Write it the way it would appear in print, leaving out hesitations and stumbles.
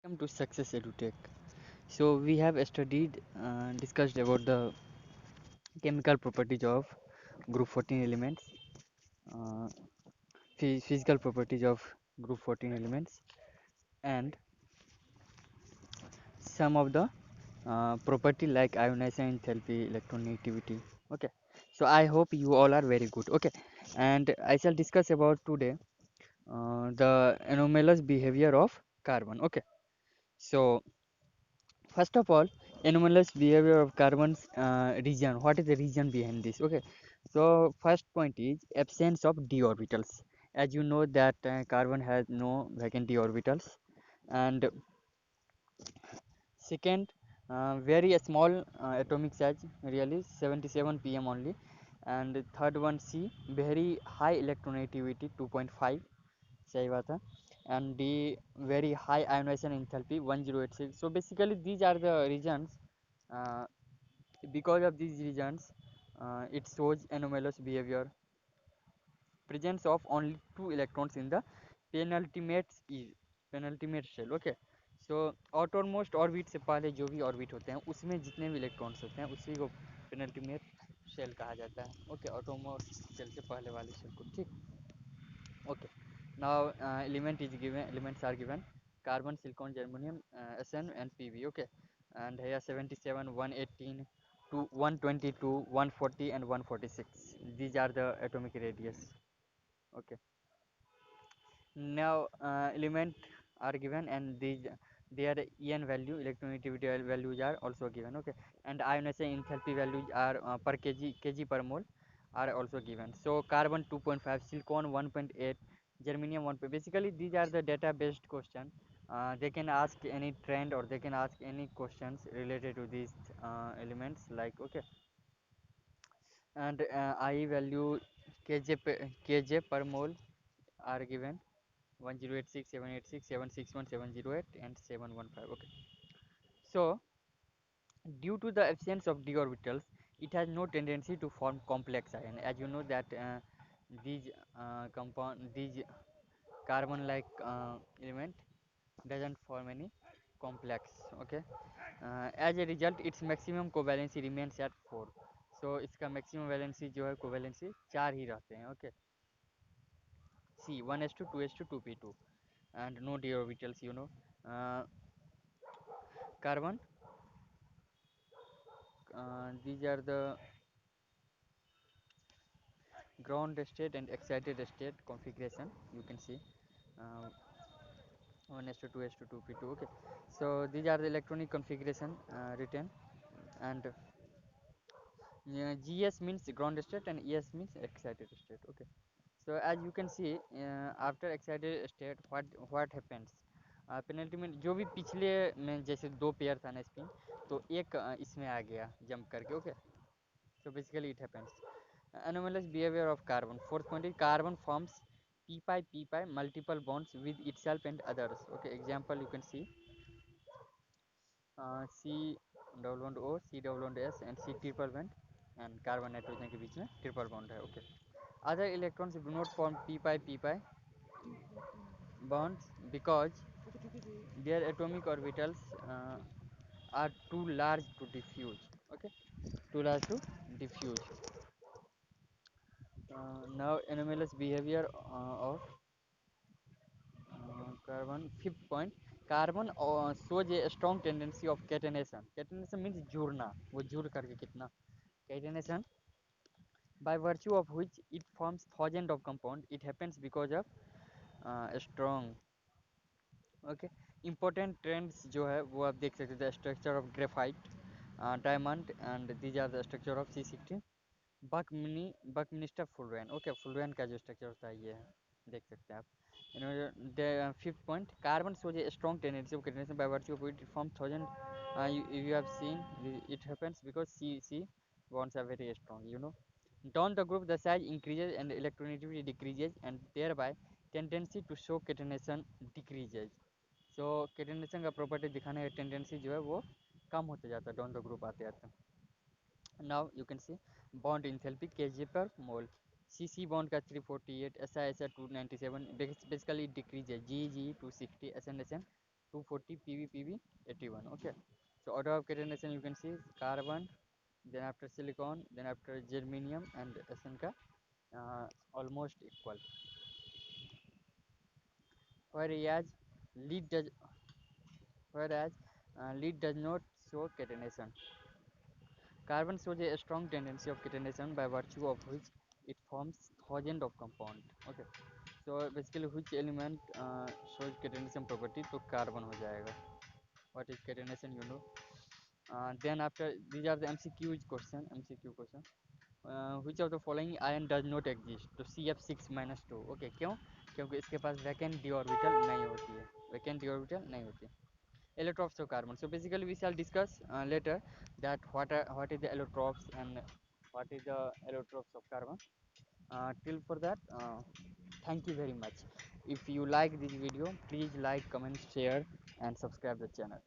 Welcome to Success EduTech. So we have studied, discussed about the chemical properties of group 14 elements, uh, physical properties of group 14 elements, and some of the property like ionization, enthalpy, electronegativity. Okay, so I hope you all are very good. Okay, and I shall discuss about today the anomalous behavior of carbon. Okay, so first of all, anomalous behavior of carbon's region. What is the reason behind this? Okay, so first point is absence of d orbitals. As you know that carbon has no vacant d orbitals, and second, very small atomic size, really 77 pm only, and third one C, very high electronegativity 2.5 सही बात है, and the very high ionization enthalpy 1086. So basically these are the reasons. uh, because of these reasons, it shows anomalous behavior, presence of only two electrons in the penultimate shell. Okay, so outermost orbit से पहले जो भी orbit होते हैं उसमें जितने भी electrons होते हैं उसी को पेनल्टीमेट शेल कहा जाता है. ओके, ऑटोमोस्ट शेल से पहले वाले शेल को. ठीक. Okay, now elements are given: carbon, silicon, germanium, Sn and Pb. Okay, and here 77, 118, 122, 140 and 146. These are the atomic radius. Okay, now element are given, and these their En value, electronegativity values are also given. Okay, and ionization enthalpy values are per kg per mole are also given. So carbon 2.5, silicon 1.8, germanium 1. Basically these are the data based question. They can ask any trend, or they can ask any questions related to these elements, like. Okay, and I value kj per mole are given: 1086, 786, 761, 708 and 715. Okay, so due to the absence of d orbitals, it has no tendency to form complex ion. As you know that these these carbon like element doesn't form any complex. Okay, as a result its maximum covalency remains at 4. So इसका maximum valency जो है covalency 4 ही रहते हैं. Okay, C 1s2 2s2 2p2 and no d orbitals, uh, carbon. These are the ground state and excited state configuration. You can see uh, 1s2 2s2 2p2. Okay, so these are the electronic configuration written, and gs means ground state and es means excited state. Okay, so as you can see, after excited state what happens, penalty में जो भी पिछले में जैसे दो pair था ना spin, तो एक इसमें आ गया जंप करके. Okay, so basically it happens. Anomalous behavior of carbon. Fourth point is carbon forms p pi multiple bonds with itself and others. Okay, example you can see C double bond O, C double bond S and C triple bond, and carbon nitrogen के बीच में triple bond है. Okay, other electrons do not form p pi bonds because their atomic orbitals are too large to diffuse. Okay, too large to diffuse. Now anomalous behavior of carbon. Fifth point, carbon shows a strong tendency of catenation. Catenation means जुड़ना, वो जुड़ करके कितना. Catenation, by virtue of which it forms thousands of compound. It happens because of strong. Okay, important trends जो है वो आप देख सकते हैं: structure of graphite, diamond, and these are the structure of C16. Buckminsterfullerene. Okay, fullerene का जो structure होता है ये है, देख सकते हैं आप. Fifth point, carbon shows a strong tendency of catenation by virtue of it form thousand. You have seen it happens because C bonds are very strong. Down the group the size increases and electronegativity decreases, and thereby tendency to show catenation decreases. So catenation का property दिखाने का tendency जो है वो कम होते जाता है down the group आते आते. Now you can see bond enthalpy kg per mole. CC bond का 348, SI 297. Basically it decreases. GG 260, SN 240 PV 81. Okay, so order of catenation you can see carbon, then after silicon, then after germanium and SN almost equal. Whereas lead does whereas lead does not show catenation. Carbon shows a strong tendency of catenation by virtue of which it forms thousands of compound. Okay, so basically which element shows catenation property? तो carbon हो जाएगा. What is catenation? You know. Then after these are the MCQ question. Which of the following ion does not exist? तो CF6 minus 2. Okay, क्यों? क्योंकि इसके पास vacant d orbital नहीं होती है. Vacant d orbital नहीं होती है. Allotropes of carbon. So basically we shall discuss later that what is the allotropes and what is the allotropes of carbon. Till for that, thank you very much. If you like this video, please like, comment, share and subscribe the channel.